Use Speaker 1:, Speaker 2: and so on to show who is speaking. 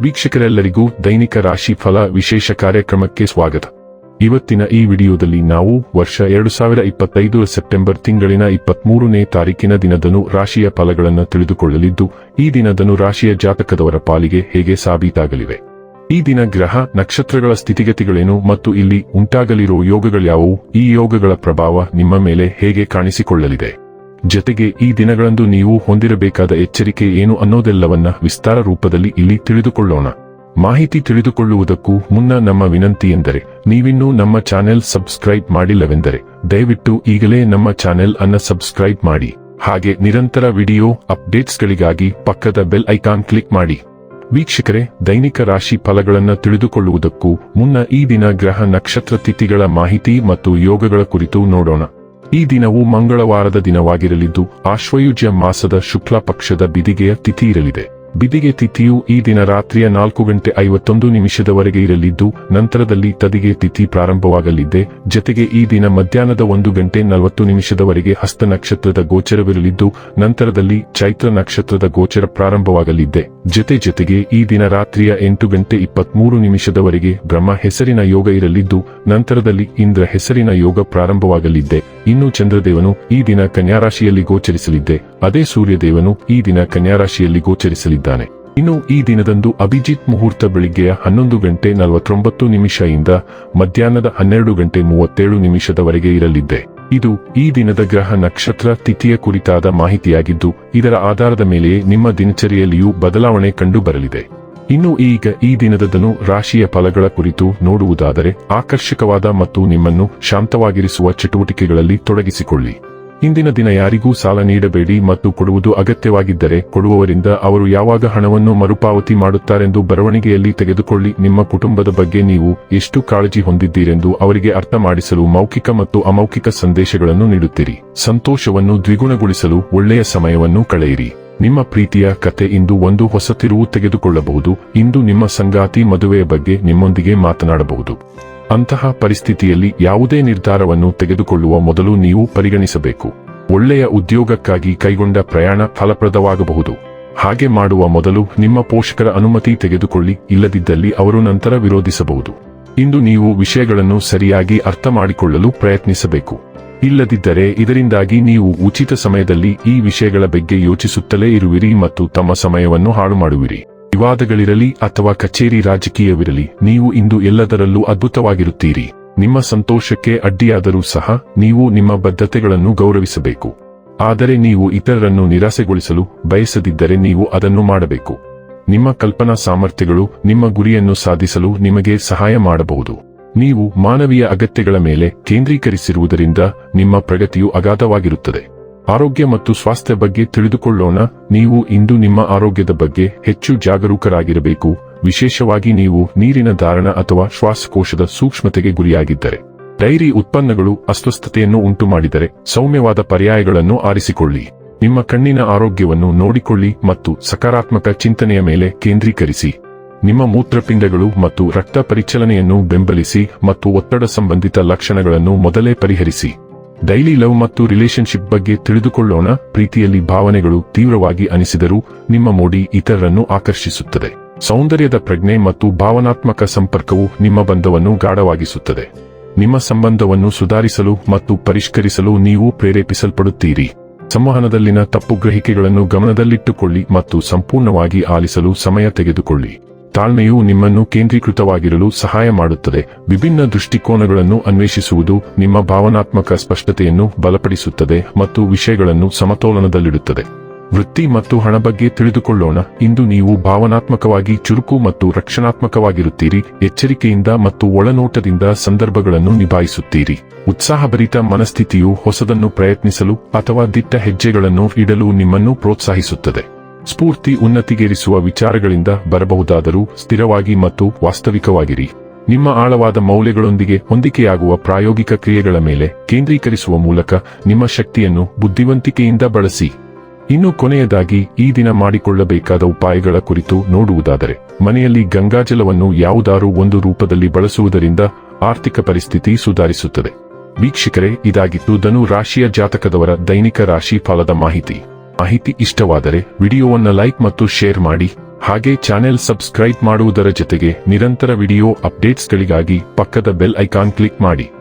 Speaker 1: ವೀಕ್ಷಕರೆಲ್ಲರಿಗೂ ದೈನಿಕ ರಾಶಿ ಫಲ ವಿಶೇಷ ಕಾರ್ಯಕ್ರಮಕ್ಕೆ ಸ್ವಾಗತ. ಇವತ್ತಿನ ಈ ವಿಡಿಯೋದಲ್ಲಿ ನಾವು ವರ್ಷ 2025 ಸೆಪ್ಟೆಂಬರ್ ತಿಂಗಳಿನ 23ನೇ ತಾರೀಕಿನ ದಿನದನು ರಾಶಿಯ ಫಲಗಳನ್ನು ತಿಳಿದುಕೊಳ್ಳಲಿದ್ದು, ಈ ದಿನದನು ರಾಶಿಯ ಜಾತಕದವರ ಪಾಲಿಗೆ ಹೇಗೆ ಸಾಬೀತಾಗಲಿವೆ, ಈ ದಿನ ಗ್ರಹ ನಕ್ಷತ್ರಗಳ ಸ್ಥಿತಿಗತಿಗಳೇನು ಮತ್ತು ಇಲ್ಲಿ ಉಂಟಾಗಲಿರುವ ಯೋಗಗಳ್ಯಾವುವು, ಈ ಯೋಗಗಳ ಪ್ರಭಾವ ನಿಮ್ಮ ಮೇಲೆ ಹೇಗೆ ಕಾಣಿಸಿಕೊಳ್ಳಲಿದೆ, ಜೊತೆಗೆ ಈ ದಿನಗಳಂದು ನೀವು ಹೊಂದಿರಬೇಕಾದ ಎಚ್ಚರಿಕೆ ಏನು ಅನ್ನೋದೆಲ್ಲವನ್ನ ವಿಸ್ತಾರ ರೂಪದಲ್ಲಿ ಇಲ್ಲಿ ತಿಳಿದುಕೊಳ್ಳೋಣ. ಮಾಹಿತಿ ತಿಳಿದುಕೊಳ್ಳುವುದಕ್ಕೂ ಮುನ್ನ ನಮ್ಮ ವಿನಂತಿ ಎಂದರೆ, ನೀವಿನ್ನೂ ನಮ್ಮ ಚಾನೆಲ್ ಸಬ್ಸ್ಕ್ರೈಬ್ ಮಾಡಿಲ್ಲವೆಂದರೆ ದಯವಿಟ್ಟು ಈಗಲೇ ನಮ್ಮ ಚಾನೆಲ್ ಅನ್ನು ಸಬ್ಸ್ಕ್ರೈಬ್ ಮಾಡಿ. ಹಾಗೆ ನಿರಂತರ ವಿಡಿಯೋ ಅಪ್ಡೇಟ್ಸ್ಗಳಿಗಾಗಿ ಪಕ್ಕದ ಬೆಲ್ ಐಕಾನ್ ಕ್ಲಿಕ್ ಮಾಡಿ. ವೀಕ್ಷಕರೇ, ದೈನಿಕ ರಾಶಿ ಫಲಗಳನ್ನು ತಿಳಿದುಕೊಳ್ಳುವುದಕ್ಕೂ ಮುನ್ನ ಈ ದಿನ ಗ್ರಹ ನಕ್ಷತ್ರ ತಿಥಿಗಳ ಮಾಹಿತಿ ಮತ್ತು ಯೋಗಗಳ ಕುರಿತು ನೋಡೋಣ. ಈ ದಿನವು ಮಂಗಳವಾರದ ದಿನವಾಗಿರಲಿದ್ದು, ಆಶ್ವಯುಜ ಮಾಸದ ಶುಕ್ಲ ಪಕ್ಷದ ಬಿದಿಗೆಯ ತಿಥಿ ಇರಲಿದೆ. ಬಿದಿಗೆ ತಿಥಿಯು ಈ ದಿನ ರಾತ್ರಿಯ 4:51 ಇರಲಿದ್ದು, ನಂತರದಲ್ಲಿ ತದಿಗೆ ತಿಥಿ ಪ್ರಾರಂಭವಾಗಲಿದೆ. ಜೊತೆಗೆ ಈ ದಿನ ಮಧ್ಯಾಹ್ನದ 1:40 ಹಸ್ತ ನಕ್ಷತ್ರದ ಗೋಚರವಿರಲಿದ್ದು, ನಂತರದಲ್ಲಿ ಚೈತ್ರ ನಕ್ಷತ್ರದ ಗೋಚರ ಪ್ರಾರಂಭವಾಗಲಿದೆ. ಜೊತೆಗೆ ಈ ದಿನ ರಾತ್ರಿಯ 8:23 ಬ್ರಹ್ಮ ಹೆಸರಿನ ಯೋಗ ಇರಲಿದ್ದು, ನಂತರದಲ್ಲಿ ಇಂದ್ರ ಹೆಸರಿನ ಯೋಗ ಪ್ರಾರಂಭವಾಗಲಿದೆ. ಇನ್ನು ಚಂದ್ರದೇವನು ಈ ದಿನ ಕನ್ಯಾರಾಶಿಯಲ್ಲಿ ಗೋಚರಿಸಲಿದೆ. ಅದೇ ಸೂರ್ಯದೇವನು ಈ ದಿನ ಕನ್ಯಾರಾಶಿಯಲ್ಲಿ ಗೋಚರಿಸಲಿದ್ದಾನೆ. ಇನ್ನು ಈ ದಿನದಂದು ಅಭಿಜಿತ್ ಮುಹೂರ್ತ ಬೆಳಿಗ್ಗೆಯ 11:49 ಇಂದ ಮಧ್ಯಾಹ್ನದ 12:37 ಇರಲಿದೆ. ಇದು ಈ ದಿನದ ಗ್ರಹ ನಕ್ಷತ್ರ ತಿಥಿಯ ಕುರಿತಾದ ಮಾಹಿತಿಯಾಗಿದ್ದು, ಇದರ ಆಧಾರದ ಮೇಲೆಯೇ ನಿಮ್ಮ ದಿನಚರಿಯಲ್ಲಿಯೂ ಬದಲಾವಣೆ ಕಂಡುಬರಲಿದೆ. ಇನ್ನು ಈಗ ಈ ದಿನದದನು ರಾಶಿಯ ಫಲಗಳ ಕುರಿತು ನೋಡುವುದಾದರೆ, ಆಕರ್ಷಕವಾದ ಮತ್ತು ನಿಮ್ಮನ್ನು ಶಾಂತವಾಗಿರಿಸುವ ಚಟುವಟಿಕೆಗಳಲ್ಲಿ ತೊಡಗಿಸಿಕೊಳ್ಳಿ. ಇಂದಿನ ದಿನ ಯಾರಿಗೂ ಸಾಲ ನೀಡಬೇಡಿ ಮತ್ತು ಕೊಡುವುದು ಅಗತ್ಯವಾಗಿದ್ದರೆ ಕೊಡುವವರಿಂದ ಅವರು ಯಾವಾಗ ಹಣವನ್ನು ಮರುಪಾವತಿ ಮಾಡುತ್ತಾರೆಂದು ಬರವಣಿಗೆಯಲ್ಲಿ ತೆಗೆದುಕೊಳ್ಳಿ. ನಿಮ್ಮ ಕುಟುಂಬದ ಬಗ್ಗೆ ನೀವು ಎಷ್ಟು ಕಾಳಜಿ ಹೊಂದಿದ್ದೀರೆಂದು ಅವರಿಗೆ ಅರ್ಥ ಮಾಡಿಸಲು ಮೌಖಿಕ ಮತ್ತು ಅಮೌಖಿಕ ಸಂದೇಶಗಳನ್ನು ನೀಡುತ್ತೀರಿ. ಸಂತೋಷವನ್ನು ದ್ವಿಗುಣಗೊಳಿಸಲು ಒಳ್ಳೆಯ ಸಮಯವನ್ನು ಕಳೆಯಿರಿ. ನಿಮ್ಮ ಪ್ರೀತಿಯ ಕತೆ ಇಂದು ಒಂದು ಹೊಸ ತಿರುವು ತೆಗೆದುಕೊಳ್ಳಬಹುದು. ಇಂದು ನಿಮ್ಮ ಸಂಗಾತಿ ಮದುವೆಯ ಬಗ್ಗೆ ನಿಮ್ಮೊಂದಿಗೆ ಮಾತನಾಡಬಹುದು. ಅಂತಹ ಪರಿಸ್ಥಿತಿಯಲ್ಲಿ ಯಾವುದೇ ನಿರ್ಧಾರವನ್ನು ತೆಗೆದುಕೊಳ್ಳುವ ಮೊದಲು ನೀವು ಪರಿಗಣಿಸಬೇಕು. ಒಳ್ಳೆಯ ಉದ್ಯೋಗಕ್ಕಾಗಿ ಕೈಗೊಂಡ ಪ್ರಯಾಣ ಫಲಪ್ರದವಾಗಬಹುದು. ಹಾಗೆ ಮಾಡುವ ಮೊದಲು ನಿಮ್ಮ ಪೋಷಕರ ಅನುಮತಿ ತೆಗೆದುಕೊಳ್ಳಿ, ಇಲ್ಲದಿದ್ದಲ್ಲಿ ಅವರು ನಂತರ ವಿರೋಧಿಸಬಹುದು. ಇಂದು ನೀವು ವಿಷಯಗಳನ್ನು ಸರಿಯಾಗಿ ಅರ್ಥ ಮಾಡಿಕೊಳ್ಳಲು ಪ್ರಯತ್ನಿಸಬೇಕು. ಇಲ್ಲದಿದ್ದರೆ ಇದರಿಂದಾಗಿ ನೀವು ಉಚಿತ ಸಮಯದಲ್ಲಿ ಈ ವಿಷಯಗಳ ಬಗ್ಗೆ ಯೋಚಿಸುತ್ತಲೇ ಇರುವಿರಿ ಮತ್ತು ತಮ್ಮ ಸಮಯವನ್ನು ಹಾಳು ಮಾಡುವಿರಿ. ವಿವಾದಗಳಿರಲಿ ಅಥವಾ ಕಚೇರಿ ರಾಜಕೀಯವಿರಲಿ, ನೀವು ಇಂದು ಎಲ್ಲದರಲ್ಲೂ ಅದ್ಭುತವಾಗಿರುತ್ತೀರಿ. ನಿಮ್ಮ ಸಂತೋಷಕ್ಕೆ ಅಡ್ಡಿಯಾದರೂ ಸಹ ನೀವು ನಿಮ್ಮ ಬದ್ಧತೆಗಳನ್ನು ಗೌರವಿಸಬೇಕು. ಆದರೆ ನೀವು ಇತರರನ್ನು ನಿರಾಸೆಗೊಳಿಸಲು ಬಯಸದಿದ್ದರೆ ನೀವು ಅದನ್ನು ಮಾಡಬೇಕು. ನಿಮ್ಮ ಕಲ್ಪನಾ ಸಾಮರ್ಥ್ಯಗಳು ನಿಮ್ಮ ಗುರಿಯನ್ನು ಸಾಧಿಸಲು ನಿಮಗೆ ಸಹಾಯ ಮಾಡಬಹುದು. ನೀವು ಮಾನವೀಯ ಅಗತ್ಯಗಳ ಮೇಲೆ ಕೇಂದ್ರೀಕರಿಸಿರುವುದರಿಂದ ನಿಮ್ಮ ಪ್ರಗತಿಯು ಅಗಾಧವಾಗಿರುತ್ತದೆ. ಆರೋಗ್ಯ ಮತ್ತು ಸ್ವಾಸ್ಥ್ಯ ಬಗ್ಗೆ ತಿಳಿದುಕೊಳ್ಳೋಣ. ನೀವು ಇಂದು ನಿಮ್ಮ ಆರೋಗ್ಯದ ಬಗ್ಗೆ ಹೆಚ್ಚು ಜಾಗರೂಕರಾಗಿರಬೇಕು, ವಿಶೇಷವಾಗಿ ನೀವು ನೀರಿನ ಧಾರಣ ಅಥವಾ ಶ್ವಾಸಕೋಶದ ಸೂಕ್ಷ್ಮತೆಗೆ ಗುರಿಯಾಗಿದ್ದರೆ. ಡೈರಿ ಉತ್ಪನ್ನಗಳು ಅಸ್ವಸ್ಥತೆಯನ್ನು ಉಂಟುಮಾಡಿದರೆ ಸೌಮ್ಯವಾದ ಪರ್ಯಾಯಗಳನ್ನು ಆರಿಸಿಕೊಳ್ಳಿ. ನಿಮ್ಮ ಕಣ್ಣಿನ ಆರೋಗ್ಯವನ್ನು ನೋಡಿಕೊಳ್ಳಿ ಮತ್ತು ಸಕಾರಾತ್ಮಕ ಚಿಂತನೆಯ ಮೇಲೆ ಕೇಂದ್ರೀಕರಿಸಿ. ನಿಮ್ಮ ಮೂತ್ರಪಿಂಡಗಳು ಮತ್ತು ರಕ್ತ ಪರಿಚಲನೆಯನ್ನು ಬೆಂಬಲಿಸಿ ಮತ್ತು ಒತ್ತಡ ಸಂಬಂಧಿತ ಲಕ್ಷಣಗಳನ್ನು ಮೊದಲೇ ಪರಿಹರಿಸಿ. ಡೈಲಿ ಲವ್ ಮತ್ತು ರಿಲೇಶನ್ಶಿಪ್ ಬಗ್ಗೆ ತಿಳಿದುಕೊಳ್ಳೋಣ. ಪ್ರೀತಿಯಲ್ಲಿ ಭಾವನೆಗಳು ತೀವ್ರವಾಗಿ ಅನಿಸಿದರೂ ನಿಮ್ಮ ಮೋಡಿ ಇತರರನ್ನು ಆಕರ್ಷಿಸುತ್ತದೆ. ಸೌಂದರ್ಯದ ಪ್ರಜ್ಞೆ ಮತ್ತು ಭಾವನಾತ್ಮಕ ಸಂಪರ್ಕವು ನಿಮ್ಮ ಬಂಧವನ್ನು ಗಾಢವಾಗಿಸುತ್ತದೆ. ನಿಮ್ಮ ಸಂಬಂಧವನ್ನು ಸುಧಾರಿಸಲು ಮತ್ತು ಪರಿಷ್ಕರಿಸಲು ನೀವು ಪ್ರೇರೇಪಿಸಲ್ಪಡುತ್ತೀರಿ. ಸಂವಹನದಲ್ಲಿನ ತಪ್ಪು ಗ್ರಹಿಕೆಗಳನ್ನು ಗಮನದಲ್ಲಿಟ್ಟುಕೊಳ್ಳಿ ಮತ್ತು ಸಂಪೂರ್ಣವಾಗಿ ಆಲಿಸಲು ಸಮಯ ತೆಗೆದುಕೊಳ್ಳಿ. ತಾಳ್ಮೆಯು ನಿಮ್ಮನ್ನು ಕೇಂದ್ರೀಕೃತವಾಗಿರಲು ಸಹಾಯ ಮಾಡುತ್ತದೆ. ವಿಭಿನ್ನ ದೃಷ್ಟಿಕೋನಗಳನ್ನು ಅನ್ವೇಷಿಸುವುದು ನಿಮ್ಮ ಭಾವನಾತ್ಮಕ ಸ್ಪಷ್ಟತೆಯನ್ನು ಬಲಪಡಿಸುತ್ತದೆ ಮತ್ತು ವಿಷಯಗಳನ್ನು ಸಮತೋಲನದಲ್ಲಿಡುತ್ತದೆ. ವೃತ್ತಿ ಮತ್ತು ಹಣ ಬಗ್ಗೆ ತಿಳಿದುಕೊಳ್ಳೋಣ. ಇಂದು ನೀವು ಭಾವನಾತ್ಮಕವಾಗಿ ಚುರುಕು ಮತ್ತು ರಕ್ಷಣಾತ್ಮಕವಾಗಿರುತ್ತೀರಿ. ಎಚ್ಚರಿಕೆಯಿಂದ ಮತ್ತು ಒಳನೋಟದಿಂದ ಸಂದರ್ಭಗಳನ್ನು ನಿಭಾಯಿಸುತ್ತೀರಿ. ಉತ್ಸಾಹಭರಿತ ಮನಸ್ಥಿತಿಯು ಹೊಸದನ್ನು ಪ್ರಯತ್ನಿಸಲು ಅಥವಾ ದಿಟ್ಟ ಹೆಜ್ಜೆಗಳನ್ನು ಇಡಲು ನಿಮ್ಮನ್ನು ಪ್ರೋತ್ಸಾಹಿಸುತ್ತದೆ. ಸ್ಫೂರ್ತಿ ಉನ್ನತಿಗೇರಿಸುವ ವಿಚಾರಗಳಿಂದ ಬರಬಹುದಾದರೂ ಸ್ಥಿರವಾಗಿ ಮತ್ತು ವಾಸ್ತವಿಕವಾಗಿರಿ. ನಿಮ್ಮ ಆಳವಾದ ಮೌಲ್ಯಗಳೊಂದಿಗೆ ಹೊಂದಿಕೆಯಾಗುವ ಪ್ರಾಯೋಗಿಕ ಕ್ರಿಯೆಗಳ ಮೇಲೆ ಕೇಂದ್ರೀಕರಿಸುವ ಮೂಲಕ ನಿಮ್ಮ ಶಕ್ತಿಯನ್ನು ಬುದ್ಧಿವಂತಿಕೆಯಿಂದ ಬಳಸಿ. ಇನ್ನು ಕೊನೆಯದಾಗಿ ಈ ದಿನ ಮಾಡಿಕೊಳ್ಳಬೇಕಾದ ಉಪಾಯಗಳ ಕುರಿತು ನೋಡುವುದಾದರೆ, ಮನೆಯಲ್ಲಿ ಗಂಗಾಜಲವನ್ನು ಯಾವುದಾರೂ ಒಂದು ರೂಪದಲ್ಲಿ ಬಳಸುವುದರಿಂದ ಆರ್ಥಿಕ ಪರಿಸ್ಥಿತಿ ಸುಧಾರಿಸುತ್ತದೆ. ವೀಕ್ಷಕರೇ, ಇದಾಗಿತ್ತು ಧನು ರಾಶಿಯ ಜಾತಕದವರ ದೈನಿಕ ರಾಶಿ ಫಲದ ಮಾಹಿತಿ ಇಷ್ಟವಾದರೆ ವಿಡಿಯೋವನ್ನು ಲೈಕ್ ಮತ್ತು ಶೇರ್ ಮಾಡಿ. ಹಾಗೆ ಚಾನೆಲ್ ಸಬ್ಸ್ಕ್ರೈಬ್ ಮಾಡುವುದರ ಜೊತೆಗೆ ನಿರಂತರ ವಿಡಿಯೋ ಅಪ್ಡೇಟ್ಸ್ಗಳಿಗಾಗಿ ಪಕ್ಕದ ಬೆಲ್ ಐಕಾನ್ ಕ್ಲಿಕ್ ಮಾಡಿ.